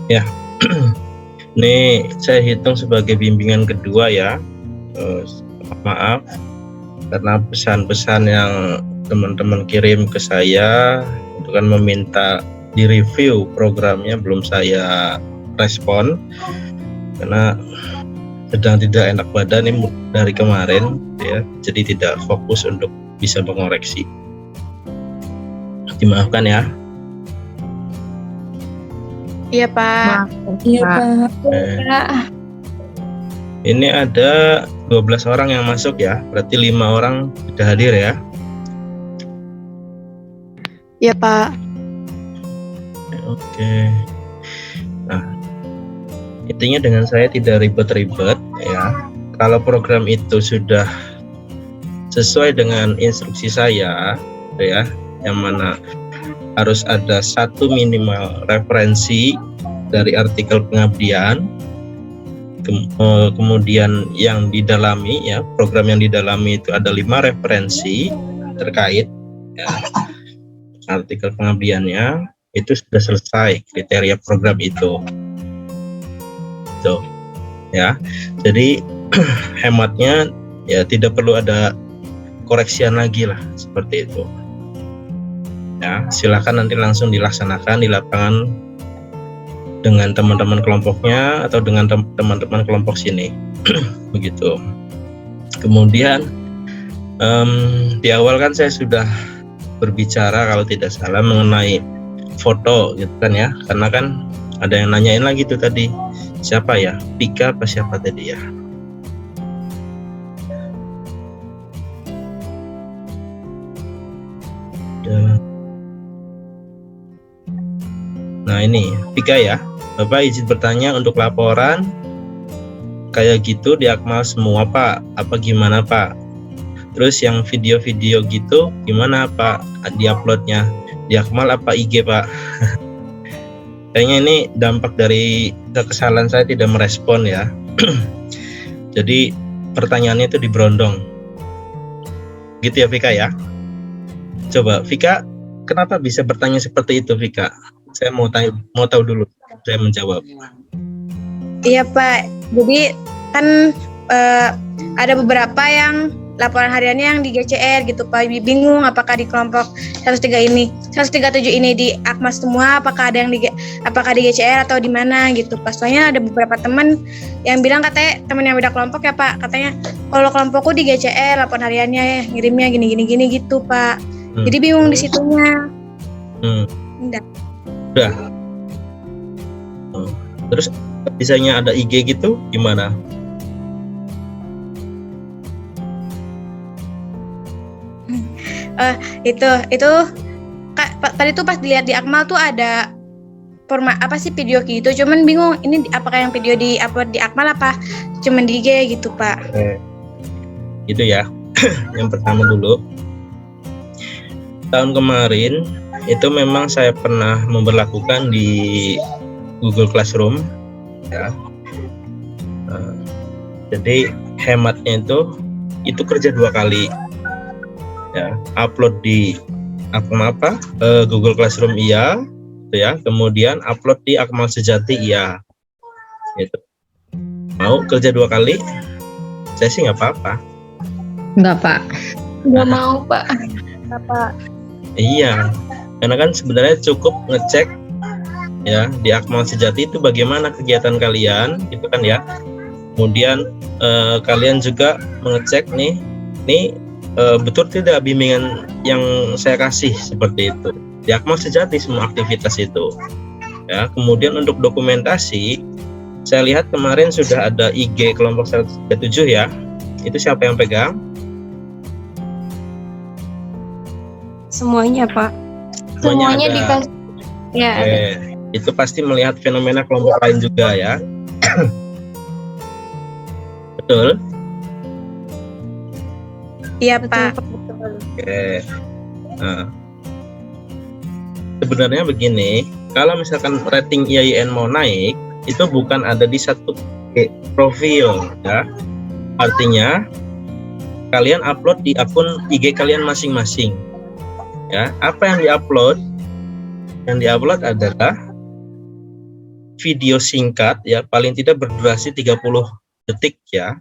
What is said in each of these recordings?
Ya, ini saya hitung sebagai bimbingan kedua ya. Maaf karena pesan-pesan yang teman-teman kirim ke saya itu kan meminta direview programnya, belum saya respon karena sedang tidak enak badan ini dari kemarin ya, jadi tidak fokus untuk bisa mengoreksi. Dimaafkan ya. Iya Pak. Iya Pak. Ini ada 12 orang yang masuk ya, berarti 5 orang sudah hadir ya. Iya Pak. Oke. Nah, intinya dengan saya tidak ribet-ribet ya. Kalau program itu sudah sesuai dengan instruksi saya ya, yang mana harus ada satu minimal referensi dari artikel pengabdian, kemudian yang didalami ya, program yang didalami itu ada 5 referensi terkait ya, artikel pengabdiannya, itu sudah selesai kriteria program itu. Ya, jadi hematnya ya tidak perlu ada koreksian lagi lah seperti itu. Ya, silakan nanti langsung dilaksanakan di lapangan dengan teman-teman kelompoknya atau dengan teman-teman kelompok sini. Begitu. Kemudian di awal kan saya sudah berbicara kalau tidak salah mengenai foto gitu kan ya, karena kan ada yang nanyain lagi tuh tadi, siapa ya, Pika apa siapa tadi ya. Nah ini Pika ya, Bapak izin bertanya untuk laporan kayak gitu di Akmal semua Pak, apa gimana Pak? Terus yang video-video gitu gimana Pak diuploadnya, di Akmal apa IG Pak? Kayaknya ini dampak dari kekesalan saya tidak merespon ya. Jadi pertanyaannya itu diberondong gitu ya Vika ya. Coba Vika, kenapa bisa bertanya seperti itu Vika? Saya mau tahu dulu, saya menjawab. Iya Pak, jadi kan ada beberapa yang laporan hariannya yang di GCR gitu Pak. Bingung apakah di kelompok 137 ini di Akmal semua, apakah ada yang apakah di GCR atau di mana gitu Pak. Soalnya ada beberapa teman yang bilang, katanya teman yang beda kelompok ya Pak, katanya kalau kelompokku di GCR laporan hariannya ngirimnya gini gitu Pak. Jadi bingung di situnya. Udah. Terus bisanya ada IG gitu gimana? Itu tadi tuh pas dilihat di Akmal tuh ada format apa sih video gitu, cuman bingung ini apakah yang video di upload di Akmal apa cuman di IG gitu Pak. Gitu ya. Yang pertama dulu, tahun kemarin itu memang saya pernah memberlakukan di Google Classroom ya. Jadi hematnya itu kerja 2 kali ya, upload di Google Classroom iya gitu ya, kemudian upload di Akmal Sejati iya gitu. Mau kerja 2 kali? Saya sih nggak apa-apa. Enggak Pak. Nggak mau Pak. Apa? Iya, karena kan sebenarnya cukup ngecek ya di Akmal Sejati itu bagaimana kegiatan kalian gitu kan ya. Kemudian kalian juga mengecek nih betul tidak bimbingan yang saya kasih seperti itu. Di Akmal Sejati semua aktivitas itu ya. Kemudian untuk dokumentasi, saya lihat kemarin sudah ada IG kelompok 137 ya. Itu siapa yang pegang? Semuanya Pak. Semuanya dikasih. Ya. Itu pasti melihat fenomena kelompok lain juga ya. Betul? Iya Pak. Oke. Nah, sebenarnya begini, kalau misalkan rating IAIN mau naik, itu bukan ada di satu profil ya. Artinya kalian upload di akun IG kalian masing-masing. Ya, apa yang diupload? Yang diupload adalah video singkat ya, paling tidak berdurasi 30 detik ya.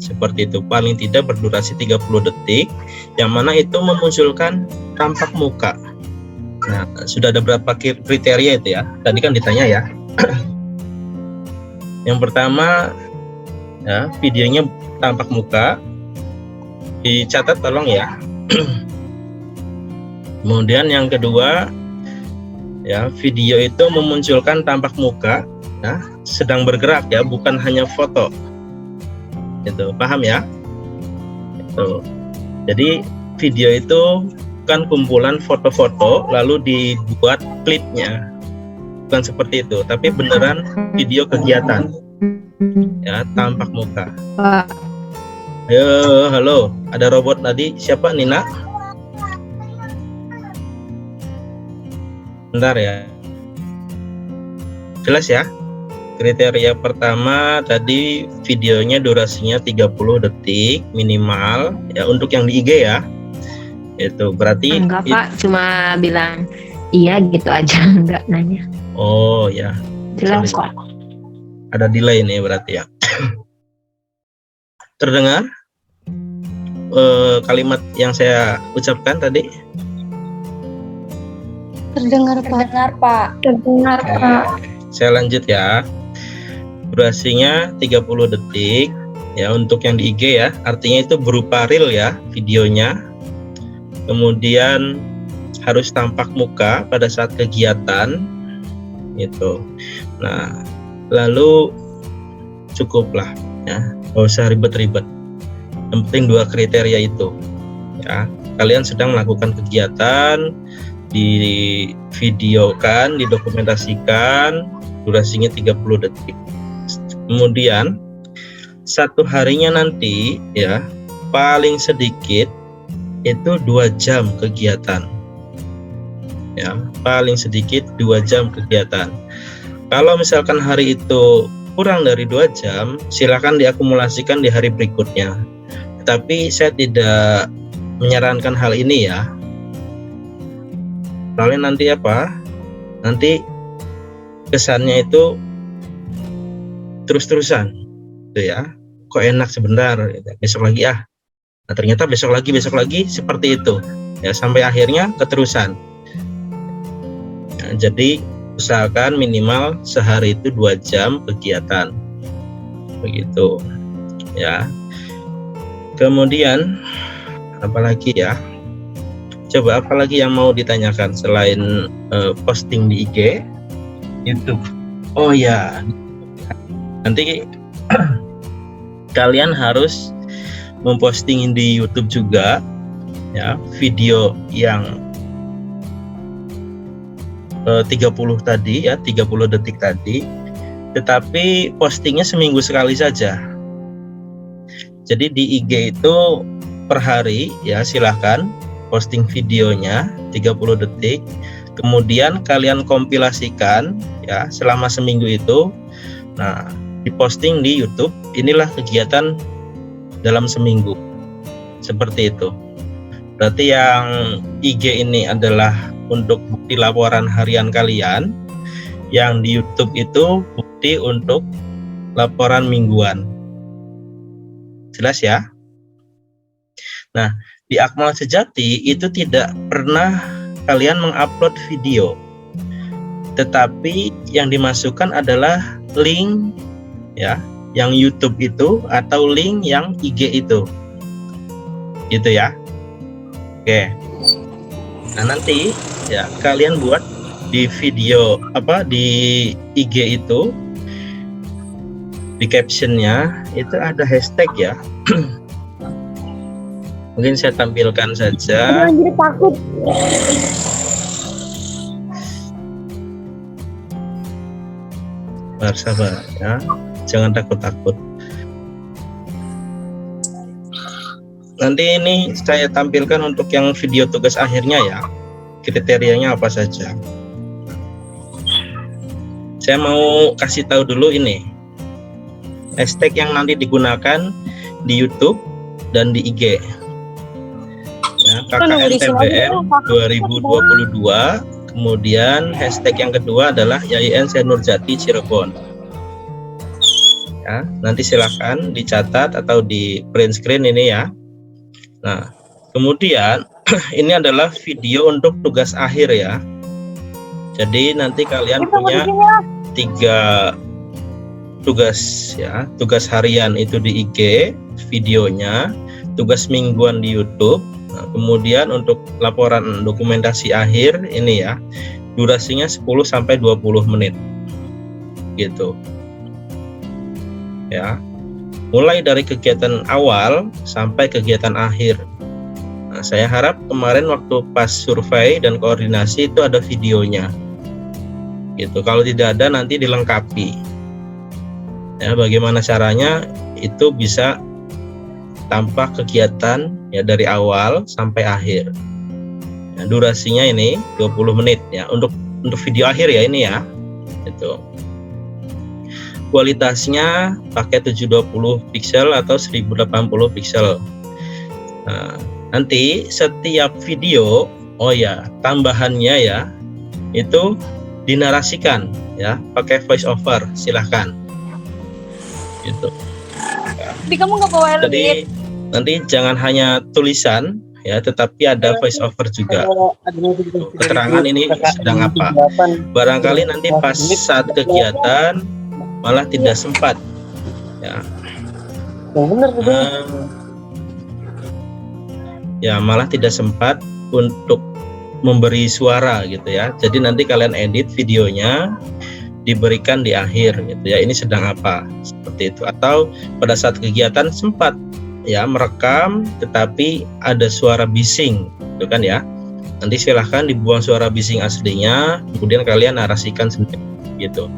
Seperti itu, paling tidak berdurasi 30 detik, yang mana itu memunculkan tampak muka. Nah, sudah ada berapa kriteria itu ya? Tadi kan ditanya ya. Yang pertama ya, videonya tampak muka, dicatat tolong ya. Kemudian yang kedua ya, video itu memunculkan tampak muka ya, sedang bergerak ya, bukan hanya foto. Itu paham ya? Itu. Jadi video itu bukan kumpulan foto-foto lalu dibuat klipnya, bukan seperti itu, tapi beneran video kegiatan ya, tampak muka. Pak. Ayo, halo, ada robot tadi, siapa? Nina? Bentar ya, jelas ya. Kriteria pertama tadi videonya durasinya 30 detik minimal ya, untuk yang di IG ya. Itu berarti Enggak Pak, cuma bilang iya gitu aja, enggak nanya. Oh ya, Jelas sorry. kok. Ada delay nih berarti ya. Terdengar kalimat yang saya ucapkan tadi? Terdengar Pak. Terdengar Pak. Saya lanjut ya. Durasinya 30 detik ya, untuk yang di IG ya, artinya itu berupa reel ya videonya. Kemudian harus tampak muka pada saat kegiatan itu. Nah, lalu cukuplah ya, nggak usah ribet-ribet. Yang penting 2 kriteria itu ya. Kalian sedang melakukan kegiatan, divideokan, didokumentasikan, durasinya 30 detik. Kemudian satu harinya nanti ya, paling sedikit itu 2 jam kegiatan ya, paling sedikit 2 jam kegiatan. Kalau misalkan hari itu kurang dari 2 jam, silakan diakumulasikan di hari berikutnya. Tapi saya tidak menyarankan hal ini ya, soalnya nanti apa, nanti kesannya itu terus-terusan gitu ya, kok enak sebentar gitu. Besok lagi nah, ternyata besok lagi seperti itu ya, sampai akhirnya keterusan. Nah, jadi usahakan minimal sehari itu 2 jam kegiatan begitu ya. Kemudian apalagi ya, coba apalagi yang mau ditanyakan selain posting di IG, YouTube? Oh ya, nanti kalian harus memposting di YouTube juga ya, video yang 30 tadi ya, 30 detik tadi, tetapi postingnya seminggu sekali saja. Jadi di IG itu per hari ya, silahkan posting videonya 30 detik, kemudian kalian kompilasikan ya selama seminggu itu. Nah, diposting di YouTube. Inilah kegiatan dalam seminggu, seperti itu. Berarti yang IG ini adalah untuk bukti laporan harian kalian, yang di YouTube itu bukti untuk laporan mingguan. Jelas ya? Nah, di Akmal Sejati itu tidak pernah kalian mengupload video, tetapi yang dimasukkan adalah link ya, yang YouTube itu atau link yang IG itu, gitu ya. Oke. Nah, nanti ya kalian buat di video di IG itu, di captionnya itu ada hashtag ya. Mungkin saya tampilkan saja. Jadi takut. Sabar ya, jangan takut-takut. Nanti ini saya tampilkan untuk yang video tugas akhirnya ya, kriterianya apa saja. Saya mau kasih tahu dulu ini hashtag yang nanti digunakan di YouTube dan di IG ya, KKN TBM 2022 Kemudian hashtag yang kedua adalah YIN Syekh Nurjati Cirebon. Ya, nanti silakan dicatat atau di print screen ini ya. Nah, kemudian ini adalah video untuk tugas akhir ya. Jadi nanti kalian punya 3 tugas ya, tugas harian itu di IG videonya, tugas mingguan di YouTube. Nah, kemudian untuk laporan dokumentasi akhir ini ya, durasinya 10 sampai 20 menit. Gitu. Ya. Mulai dari kegiatan awal sampai kegiatan akhir. Nah, saya harap kemarin waktu pas survei dan koordinasi itu ada videonya. Gitu. Kalau tidak ada nanti dilengkapi. Ya, bagaimana caranya itu bisa tanpa kegiatan ya dari awal sampai akhir. Nah, durasinya ini 20 menit ya untuk video akhir ya ini ya. Itu. Kualitasnya pakai 720 pixel atau 1080 pixel. Nah, nanti setiap video, oh ya, tambahannya ya, itu dinarasikan ya, pakai voice over, silahkan. Gitu. Tapi kamu nggak bawa Jadi nanti jangan hanya tulisan ya, tetapi ada voice over juga. Keterangan ini sedang apa. Barangkali nanti pas saat kegiatan malah tidak sempat ya. Ya malah tidak sempat untuk memberi suara gitu ya. Jadi nanti kalian edit videonya, diberikan di akhir gitu ya, ini sedang apa seperti itu. Atau pada saat kegiatan sempat ya merekam tetapi ada suara bising gitu kan ya, nanti silahkan dibuang suara bising aslinya, kemudian kalian narasikan sendiri gitu.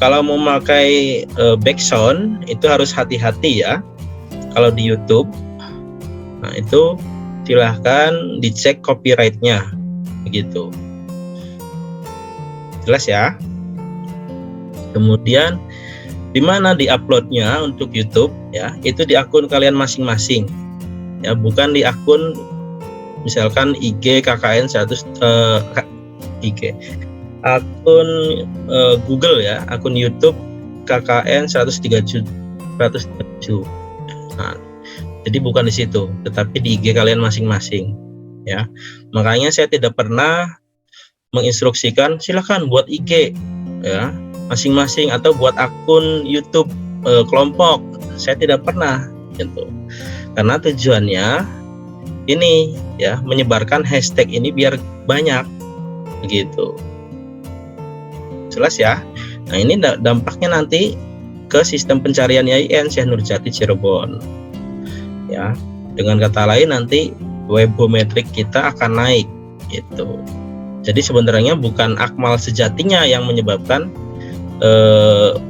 Kalau mau memakai background itu harus hati-hati ya kalau di YouTube. Nah itu silahkan dicek copyrightnya begitu, jelas ya. Kemudian di mana diuploadnya untuk YouTube ya, itu di akun kalian masing-masing ya, bukan di akun misalkan IG KKN 100 IG akun Google ya, akun YouTube KKN 137. Nah, jadi bukan di situ, tetapi di IG kalian masing-masing ya. Makanya saya tidak pernah menginstruksikan silakan buat IG ya masing-masing atau buat akun YouTube kelompok. Saya tidak pernah gitu. Karena tujuannya ini ya, menyebarkan hashtag ini biar banyak begitu. Jelas ya. Nah, ini dampaknya nanti ke sistem pencarian YIN Syekh Nurjati Cirebon. Ya. Dengan kata lain nanti webometrik kita akan naik gitu. Jadi sebenarnya bukan akmal sejatinya yang menyebabkan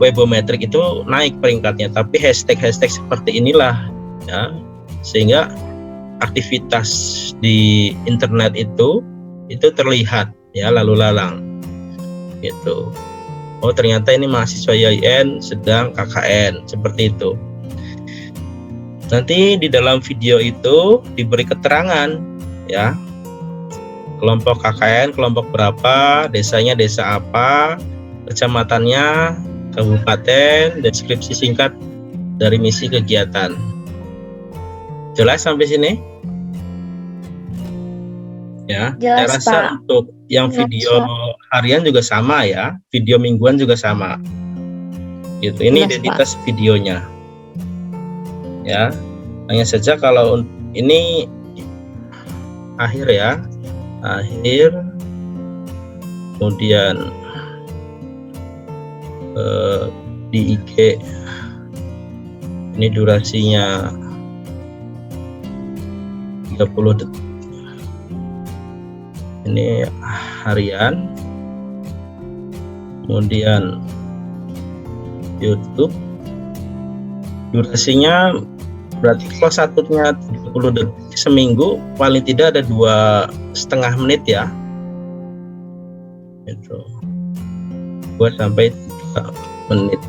webometrik itu naik peringkatnya, tapi hashtag-hashtag seperti inilah ya, sehingga aktivitas di internet itu terlihat ya lalu lalang gitu. Oh ternyata ini mahasiswa YIN sedang KKN, seperti itu. Nanti di dalam video itu diberi keterangan ya, kelompok KKN kelompok berapa, desanya desa apa, kecamatannya, kabupaten, deskripsi singkat dari misi kegiatan. Jelas sampai sini? Ya, saya Jelas, rasa Pak. untuk yang Jelas, video harian juga sama ya, video mingguan juga sama. Gitu. Ini Jelas, identitas videonya. Ya, hanya saja kalau ini akhir ya, akhir, kemudian di IG ini durasinya 30 detik. Ini harian, kemudian YouTube durasinya berarti kalau satunya 30 detik seminggu paling tidak ada 2,5 menit ya, itu 2 sampai 3 menit.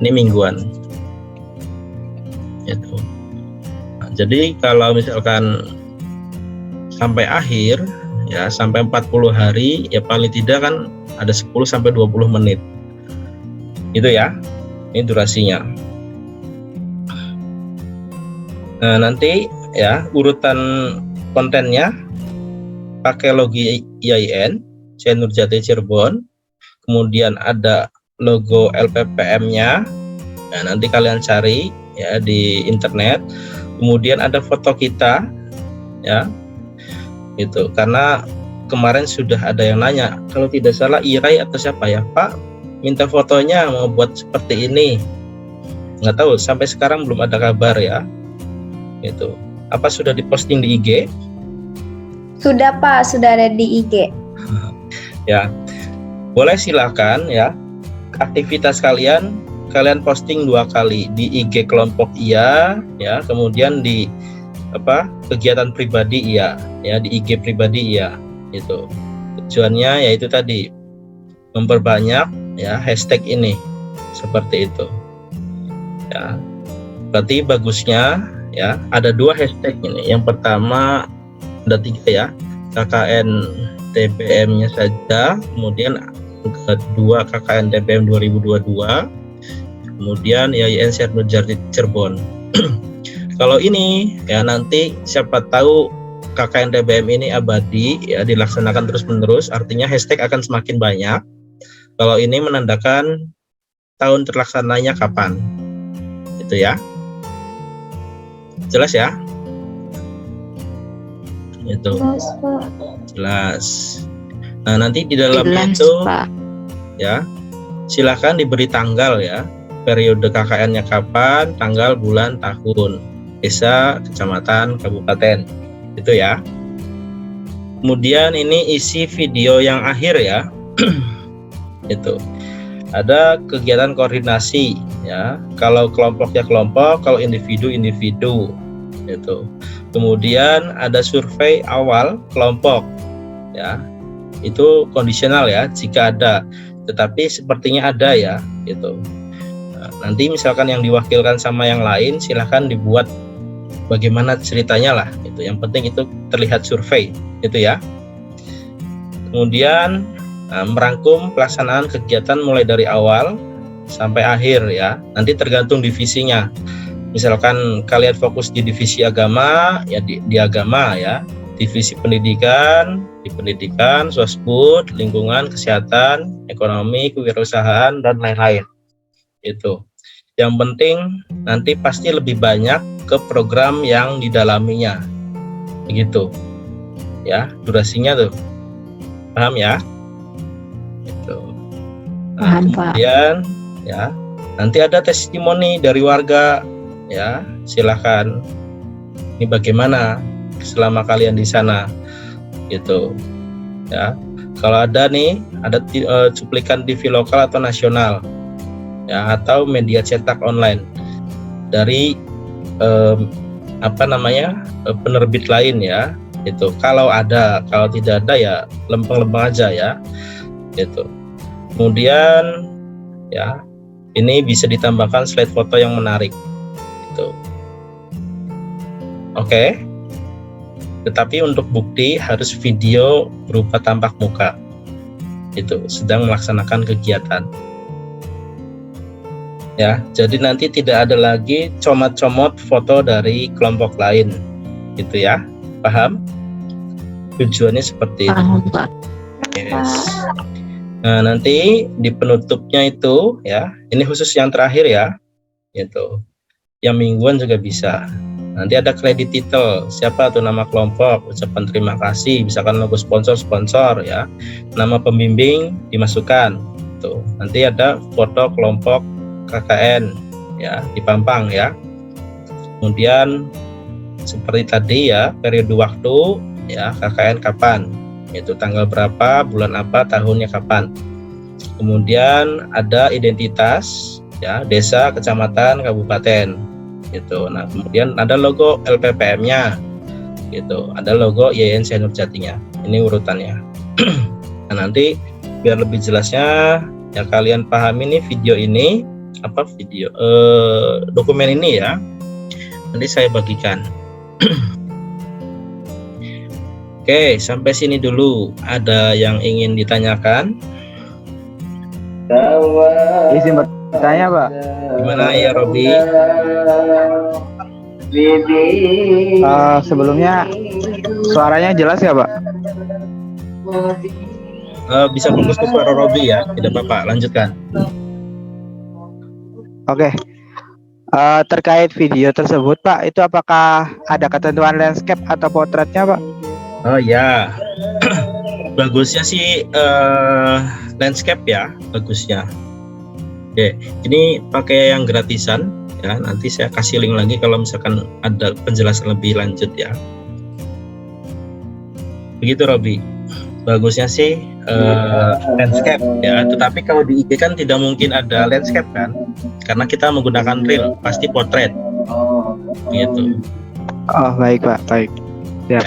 Ini mingguan itu. Nah, jadi kalau misalkan sampai akhir ya sampai 40 hari, ya paling tidak kan ada 10 sampai 20 menit. Itu ya. Ini durasinya. Nah, nanti ya urutan kontennya pakai logo IAIN Syed Nurjati Cirebon, kemudian ada logo LPPM-nya. Nah, nanti kalian cari ya di internet. Kemudian ada foto kita ya. Itu karena kemarin sudah ada yang nanya, kalau tidak salah Irai atau siapa ya, Pak, minta fotonya mau buat seperti ini. Nggak tahu, sampai sekarang belum ada kabar ya. Itu. Apa sudah diposting di IG? Sudah Pak, sudah ada di IG. Ya. Boleh silakan ya. Aktivitas kalian posting 2 kali di IG kelompok iya ya, kemudian di kegiatan pribadi iya ya, di IG pribadi iya. Itu tujuannya yaitu tadi memperbanyak ya hashtag ini seperti itu ya. Berarti bagusnya ya ada 2 hashtag ini. Yang pertama ada 3 ya, KKN TBM-nya saja, kemudian kedua KKN TBM 2022, kemudian IAIN Syed Nurjati Cirebon. Kalau ini ya nanti siapa tahu KKN TBM ini abadi ya, dilaksanakan terus-menerus, artinya hashtag akan semakin banyak. Kalau ini menandakan tahun terlaksananya kapan. Itu ya. Jelas ya? Itu. Jelas. Nah, nanti di dalamnya itu ya, silakan diberi tanggal ya. Periode KKN-nya kapan, tanggal, bulan, tahun, desa, kecamatan, kabupaten. Itu ya. Kemudian ini isi video yang akhir ya. Itu. Ada kegiatan koordinasi ya. Kalau kelompok ya kelompok, kalau individu individu. Itu. Kemudian ada survei awal kelompok ya. Itu kondisional ya, jika ada. Tetapi sepertinya ada ya, gitu. Nah, nanti misalkan yang diwakilkan sama yang lain, silahkan dibuat bagaimana ceritanya lah. Itu yang penting itu terlihat survei, itu ya. Kemudian merangkum pelaksanaan kegiatan mulai dari awal sampai akhir ya. Nanti tergantung divisinya. Misalkan kalian fokus di divisi agama, ya di agama ya. Divisi pendidikan, di pendidikan, sosbud, lingkungan, kesehatan, ekonomi, kewirausahaan, dan lain-lain. Itu. Yang penting nanti pasti lebih banyak ke program yang didalaminya. Begitu. Ya, durasinya tuh. Paham ya? Itu. Nah, kemudian ya, nanti ada testimoni dari warga ya, silakan. Ini bagaimana selama kalian di sana gitu ya. Kalau ada nih, ada cuplikan TV lokal atau nasional ya, atau media cetak online dari penerbit lain ya, itu kalau ada. Kalau tidak ada ya lempeng-lempeng aja ya, gitu. Kemudian ya, ini bisa ditambahkan slide foto yang menarik gitu. Oke. Tetapi untuk bukti harus video berupa tampak muka. Itu sedang melaksanakan kegiatan. Ya, jadi nanti tidak ada lagi comot-comot foto dari kelompok lain. Gitu ya. Paham? Tujuannya seperti itu. Pak. Yes. Nah, nanti di penutupnya itu ya, ini khusus yang terakhir ya. Gitu. Yang mingguan juga bisa. Nanti ada kredit title, siapa tuh nama kelompok, ucapan terima kasih, misalkan logo sponsor ya, nama pembimbing dimasukkan. Tuh, nanti ada foto kelompok KKN ya, dipampang ya. Kemudian seperti tadi ya, periode waktu ya, KKN kapan, yaitu tanggal berapa, bulan apa, tahunnya kapan. Kemudian ada identitas ya, desa, kecamatan, kabupaten. Gitu. Nah, kemudian ada logo LPPM-nya, gitu. Ada logo IAIN Syed Nurjatinya. Ini urutannya. Nah, nanti biar lebih jelasnya ya kalian pahami nih video ini, dokumen ini ya. Nanti saya bagikan. Oke, sampai sini dulu. Ada yang ingin ditanyakan? Izin bertanya, Pak. Gimana ya, Robi? Sebelumnya suaranya jelas ya, Pak? Bisa fokus ke suara Robi ya, tidak apa-apa. Lanjutkan. Oke. Terkait video tersebut, Pak, itu apakah ada ketentuan landscape atau potretnya, Pak? Oh ya, bagusnya sih landscape ya, bagusnya. Oke, ini pakai yang gratisan ya. Nanti saya kasih link lagi kalau misalkan ada penjelasan lebih lanjut ya. Begitu Robi. Bagusnya sih landscape ya. Tetapi kalau di IG kan tidak mungkin ada landscape kan, karena kita menggunakan reel, pasti potret. Gitu. Oh, baik, Pak. Baik. Ya.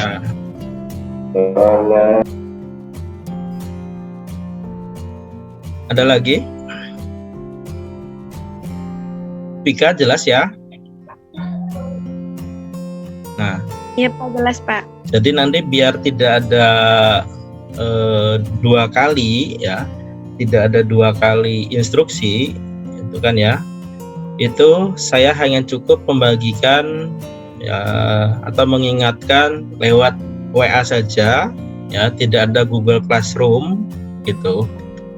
Ada lagi? Pika jelas ya? Nah, Iya Pak, jelas Pak. jadi nanti biar tidak ada dua kali ya, tidak ada dua kali instruksi, itu kan ya. Itu saya hanya cukup membagikan ya, atau mengingatkan lewat WA saja ya, tidak ada Google Classroom gitu.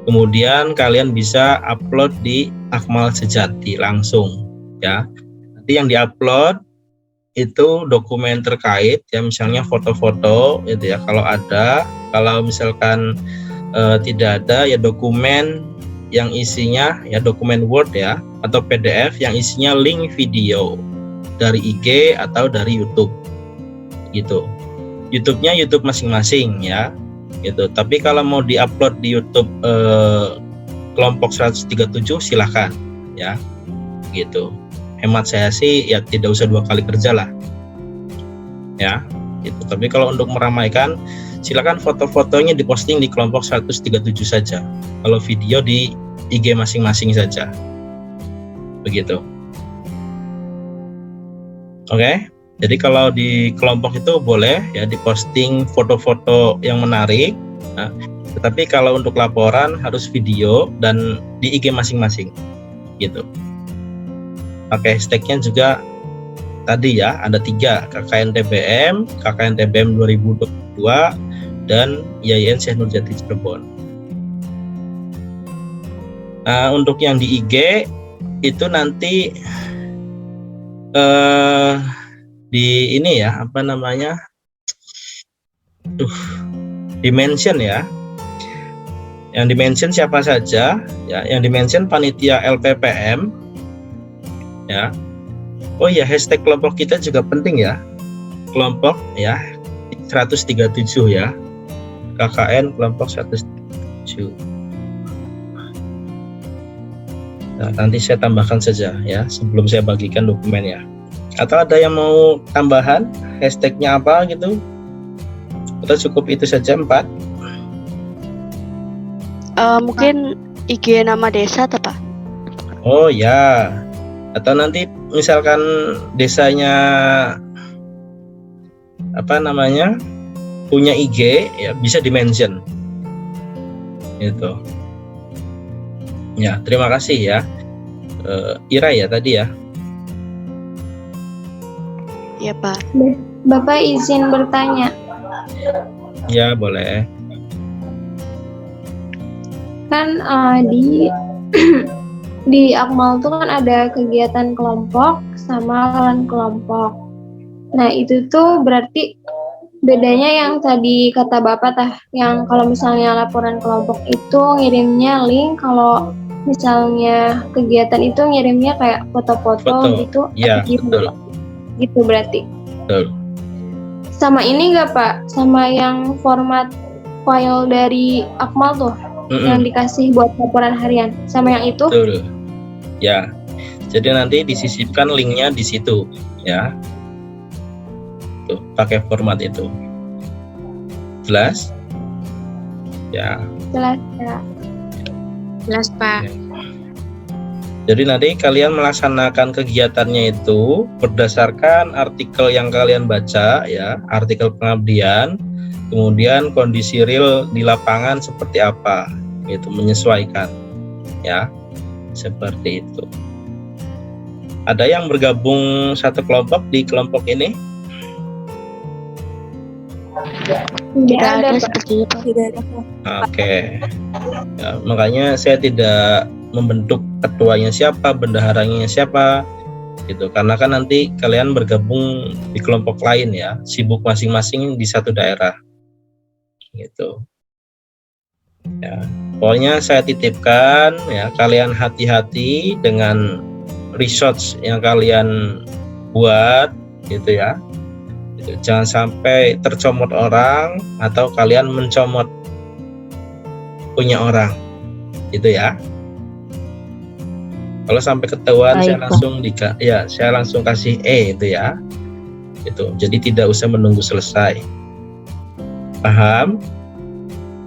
Kemudian kalian bisa upload di Akmal Sejati langsung ya. Nanti yang diupload itu dokumen terkait ya, misalnya foto-foto gitu ya kalau ada. Kalau misalkan tidak ada ya dokumen yang isinya ya dokumen Word ya atau PDF yang isinya link video dari IG atau dari YouTube gitu. YouTube-nya YouTube masing-masing ya gitu. Tapi kalau mau diupload di YouTube kelompok 137 silahkan ya gitu. Hemat saya sih ya tidak usah dua kali kerja lah ya gitu. Tapi kalau untuk meramaikan silakan foto-fotonya diposting di kelompok 137 saja. Kalau video di IG masing-masing saja. Begitu. Oke. Jadi kalau di kelompok itu boleh ya diposting foto-foto yang menarik. Nah, tetapi kalau untuk laporan harus video dan di IG masing-masing. Gitu. Oke, hashtagnya juga tadi ya ada 3, KKN TBM, KKN TBM 2022 dan IAIN Syekh Nurjati Cirebon. Nah, untuk yang di IG itu nanti di ini ya apa namanya, dimension ya. Yang dimension siapa saja ya? Yang dimension panitia LPPM ya. Oh iya, hashtag kelompok kita juga penting ya. Kelompok ya 137 ya. KKN kelompok 137. Nah, nanti saya tambahkan saja ya sebelum saya bagikan dokumennya. Atau ada yang mau tambahan hashtagnya apa gitu? Atau cukup itu saja 4? Mungkin IG nama desa atau Pak? Oh ya. Atau nanti misalkan desanya apa namanya punya IG ya bisa dimention gitu ya. Terima kasih ya Ira ya tadi ya. Iya Pak. Bapak izin bertanya. Ya boleh. Kan di Akmal tuh kan ada kegiatan kelompok sama lawan kelompok. Nah itu tuh berarti bedanya yang tadi kata Bapak yang kalau misalnya laporan kelompok itu ngirimnya link, kalau misalnya kegiatan itu ngirimnya kayak foto-foto gitu. Iya betul. Gitu berarti. Betul. Sama ini nggak Pak? Sama yang format file dari Akmal tuh yang dikasih buat laporan harian, sama yang itu? Betul. Ya, jadi nanti disisipkan linknya di situ, ya. Tuh, pakai format itu. Jelas? Ya. Jelas ya. Jelas Pak. Jadi nanti kalian melaksanakan kegiatannya itu berdasarkan artikel yang kalian baca, ya, artikel pengabdian. kemudian kondisi real di lapangan seperti apa, itu menyesuaikan ya, seperti itu. Ada yang bergabung satu kelompok di kelompok ini? Tidak ada seperti itu. Oke. Ya, makanya saya tidak membentuk ketuanya siapa, bendaharanya siapa, gitu. Karena kan nanti kalian bergabung di kelompok lain ya, sibuk masing-masing di satu daerah, gitu. Ya, pokoknya saya titipkan ya, kalian hati-hati dengan research yang kalian buat, gitu ya. Gitu. Jangan sampai tercomot orang atau kalian mencomot punya orang, gitu ya. Kalau sampai ketahuan, Baik, saya langsung kasih E itu ya. Gitu. Jadi tidak usah menunggu selesai. Paham?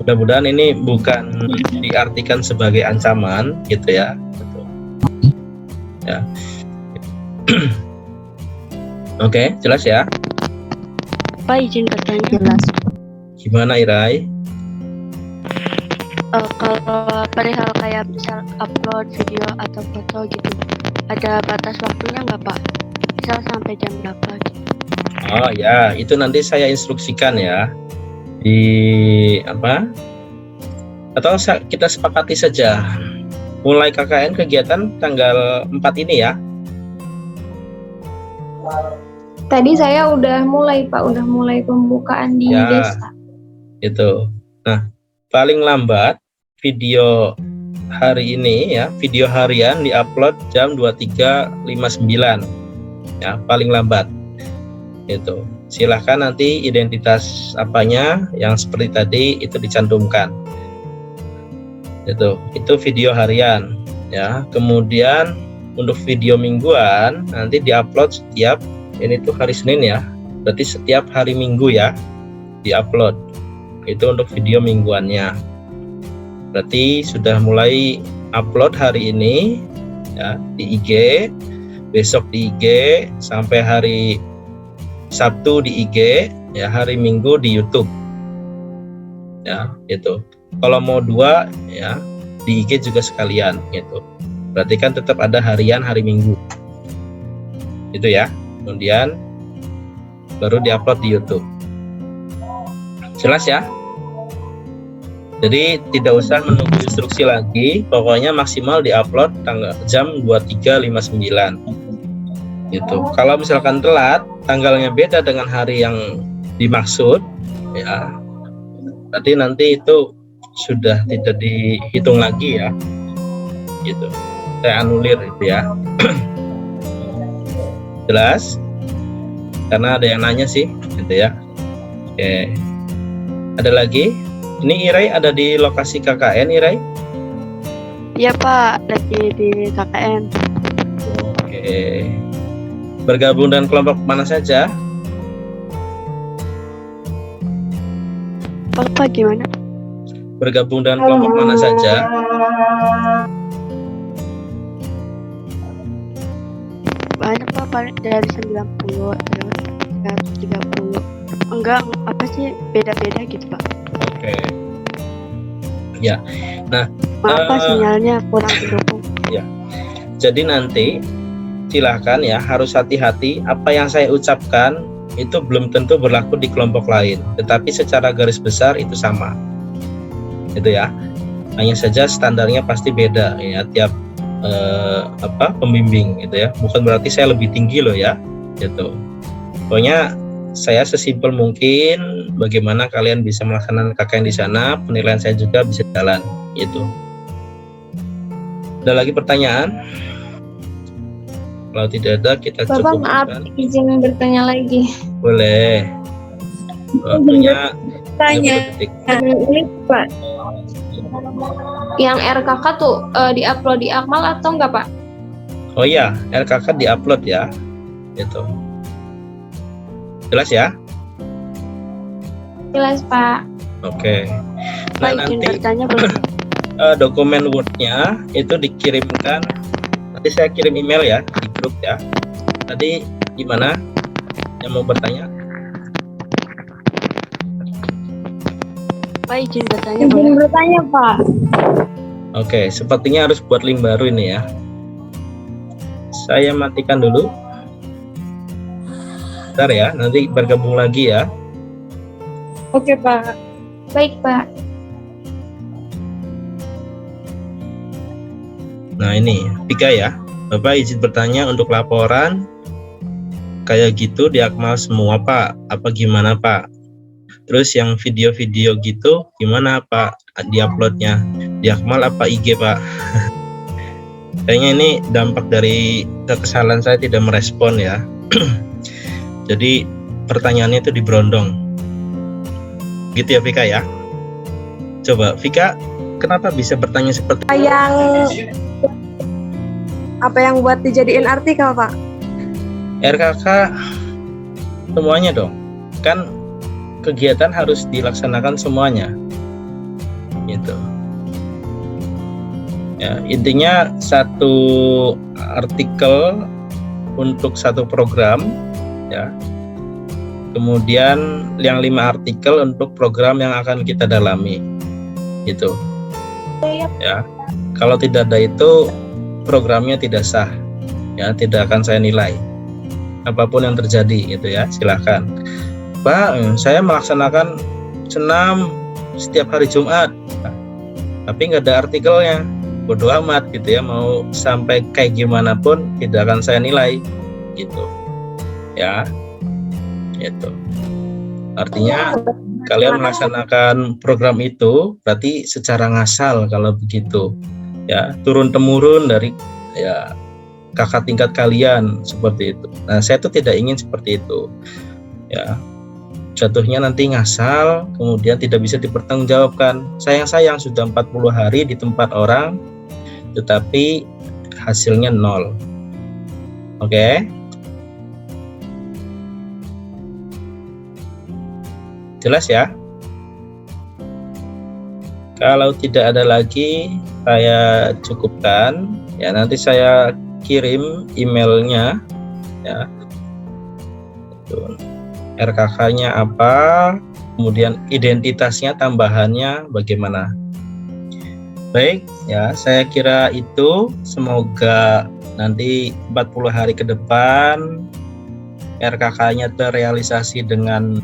Mudah-mudahan ini bukan diartikan sebagai ancaman, gitu ya. Gitu. Ya. Oke, jelas ya? Pak, izin bertanya. Jelas. Gimana Irai? Kalau perihal kayak misal upload video atau foto gitu, ada batas waktunya nggak Pak? Misal sampai jam berapa gitu? Oh ya, itu nanti saya instruksikan ya. Di apa? Atau kita sepakati saja. Mulai KKN kegiatan tanggal 4 ini ya. Tadi saya udah mulai Pak, udah mulai pembukaan di Ya. desa. Itu. Nah, paling lambat video hari ini ya, video harian diupload jam 23.59 ya, paling lambat. Itu. Silahkan nanti identitas apanya yang seperti tadi itu dicantumkan. Itu video harian ya. Kemudian untuk video mingguan nanti diupload setiap, ini tuh hari Senin ya, berarti setiap hari Minggu ya diupload. Itu untuk video mingguannya. Berarti sudah mulai upload hari ini ya di IG, besok di IG, sampai hari Sabtu di IG, ya hari Minggu di YouTube. Ya, itu. Kalau mau 2 ya di IG juga sekalian gitu. Berarti kan tetap ada harian hari Minggu. Itu ya. Kemudian baru diupload di YouTube. Jelas ya? Jadi tidak usah menunggu instruksi lagi, pokoknya maksimal diupload tanggal jam 23.59. Gitu. Kalau misalkan telat, tanggalnya beda dengan hari yang dimaksud, ya, berarti nanti itu sudah tidak dihitung lagi ya. Gitu. Saya anulir itu ya. Jelas? Karena ada yang nanya sih, gitu ya. Oke. Ada lagi? Ini Irai ada di lokasi KKN, Irai? Iya Pak, lagi di KKN. Oke. Bergabung dengan kelompok mana saja? Pak gimana? Bergabung dengan kelompok mana saja? Banyak Pak, paling dari 90 terus 130. Enggak, apa sih, beda-beda gitu Pak. Oke. Ya. Nah, Maaf Pak, sinyalnya kurang mendukung. jadi nanti silahkan ya, harus hati-hati, apa yang saya ucapkan itu belum tentu berlaku di kelompok lain, tetapi secara garis besar itu sama. Itu ya. Hanya saja standarnya pasti beda ya tiap pembimbing gitu ya. Bukan berarti saya lebih tinggi loh ya. Gitu. Pokoknya saya sesimpel mungkin bagaimana kalian bisa melaksanakan KKN di sana, penilaian saya juga bisa jalan gitu. Ada lagi pertanyaan? Kalau tidak ada, kita Bapak maaf, cukupkan. izin bertanya lagi. Boleh. Waktunya Tanya 30 detik. ini Pak, yang RKK tuh diupload di Akmal atau enggak Pak? Oh iya, RKK diupload ya. Gitu. Jelas ya? Jelas Pak. Oke. Pak, Nah, izin nanti bertanya boleh? dokumen Word-nya itu dikirimkan. Nanti saya kirim email ya di grup ya. Tadi gimana? Yang mau bertanya? Pak izin bertanya Izin boleh? bertanya, Pak. Oke, sepertinya harus buat link baru ini ya. Saya matikan dulu. Bentar ya, nanti bergabung lagi ya. Oke, Pak. Baik, Pak. Nah ini, Vika ya. Bapak izin bertanya untuk laporan kayak gitu di Akmal semua Pak. Apa gimana Pak? Terus yang video-video gitu gimana Pak? Di-uploadnya di Akmal apa IG Pak? Kayaknya ini dampak dari kekesalan saya tidak merespon ya. Jadi pertanyaannya itu diberondong. Gitu ya Vika ya. Coba Vika, kenapa bisa bertanya seperti Yang apa yang buat dijadiin artikel, Pak? RKK semuanya dong, kan kegiatan harus dilaksanakan semuanya gitu ya. Intinya satu artikel untuk satu program ya, kemudian yang 5 artikel untuk program yang akan kita dalami gitu ya. Kalau tidak ada itu programnya tidak sah ya, tidak akan saya nilai apapun yang terjadi gitu ya. Silahkan Pak, saya melaksanakan senam setiap hari Jumat tapi nggak ada artikelnya, bodo amat gitu ya, mau sampai kayak gimana pun tidak akan saya nilai gitu ya. Itu artinya kalian melaksanakan program itu berarti secara ngasal kalau begitu ya, turun temurun dari ya kakak tingkat kalian seperti itu. Nah saya tuh tidak ingin seperti itu ya, jatuhnya nanti ngasal kemudian tidak bisa dipertanggungjawabkan. Sayang sudah 40 hari di tempat orang tetapi hasilnya 0. Oke? Jelas ya? Kalau tidak ada lagi saya cukupkan ya, nanti saya kirim emailnya ya, RKK-nya apa, kemudian identitasnya tambahannya bagaimana. Baik ya, saya kira itu. Semoga nanti 40 hari ke depan RKK-nya terrealisasi dengan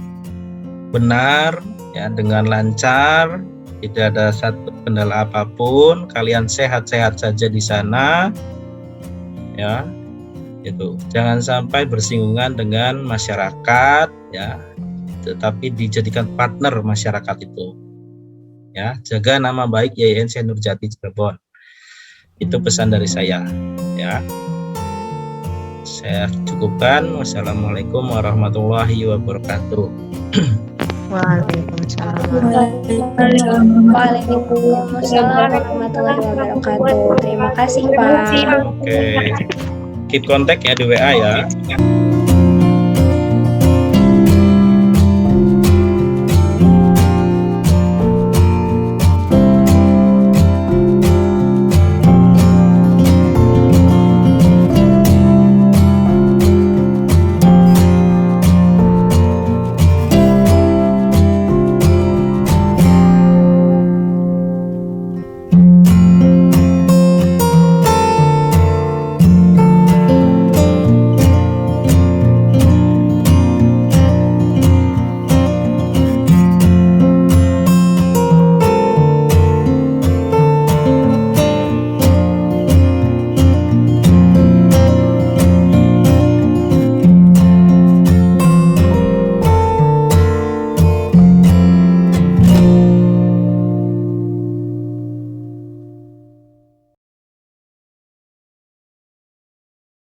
benar ya, dengan lancar, tidak ada satu kendala apapun, kalian sehat-sehat saja di sana ya. Itu jangan sampai bersinggungan dengan masyarakat ya, tetapi dijadikan partner masyarakat itu ya. Jaga nama baik YIN Senurjati Cirebon, itu pesan dari saya ya. Saya cukupkan. Wassalamualaikum warahmatullahi wabarakatuh. Waalaikumsalam. Waalaikumsalam warahmatullahi wabarakatuh. Terima kasih, Pak. Oke, keep kontak ya di WA ya.